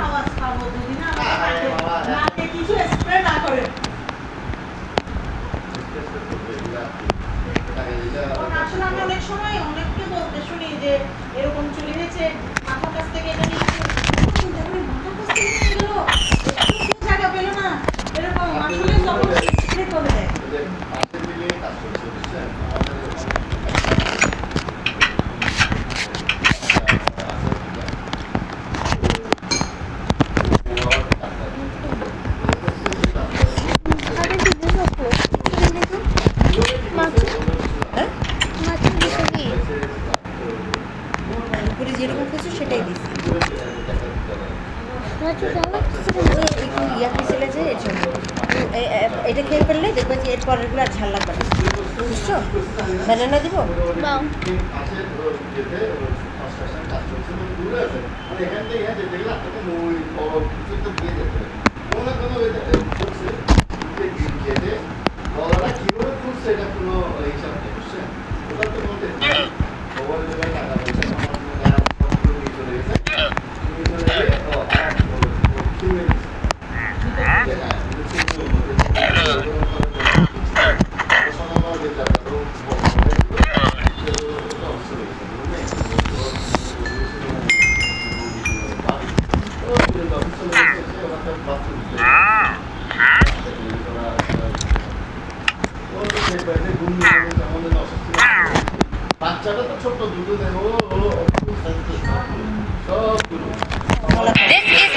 আওয়াজ পাবো যদি না নাকে কিছু স্প্রে না করে। আসলে আমি অনেক সময় অনেককে বলতে শুনি যে এরকম চুরি হয়েছে, মাথার কাছ থেকে এটা নিয়ে মাথার কাছ থেকে নিয়ে গেল, জায়গা পেল না, এরকম আসলে তখন স্প্রে করে দেয়। উপরে যেরকম খুঁজছো সেটাই দিচ্ছি। ইয়াকে চলে যায় এর জন্য এটা খেয়ে ফেললে দেখবে যে এর পরেরগুলো আর ঝাল লাগবে না, বুঝছো? ব্যানানা দিব? বাচ্চাটা তো ছোট্ট দুটো দেহ সবগুলো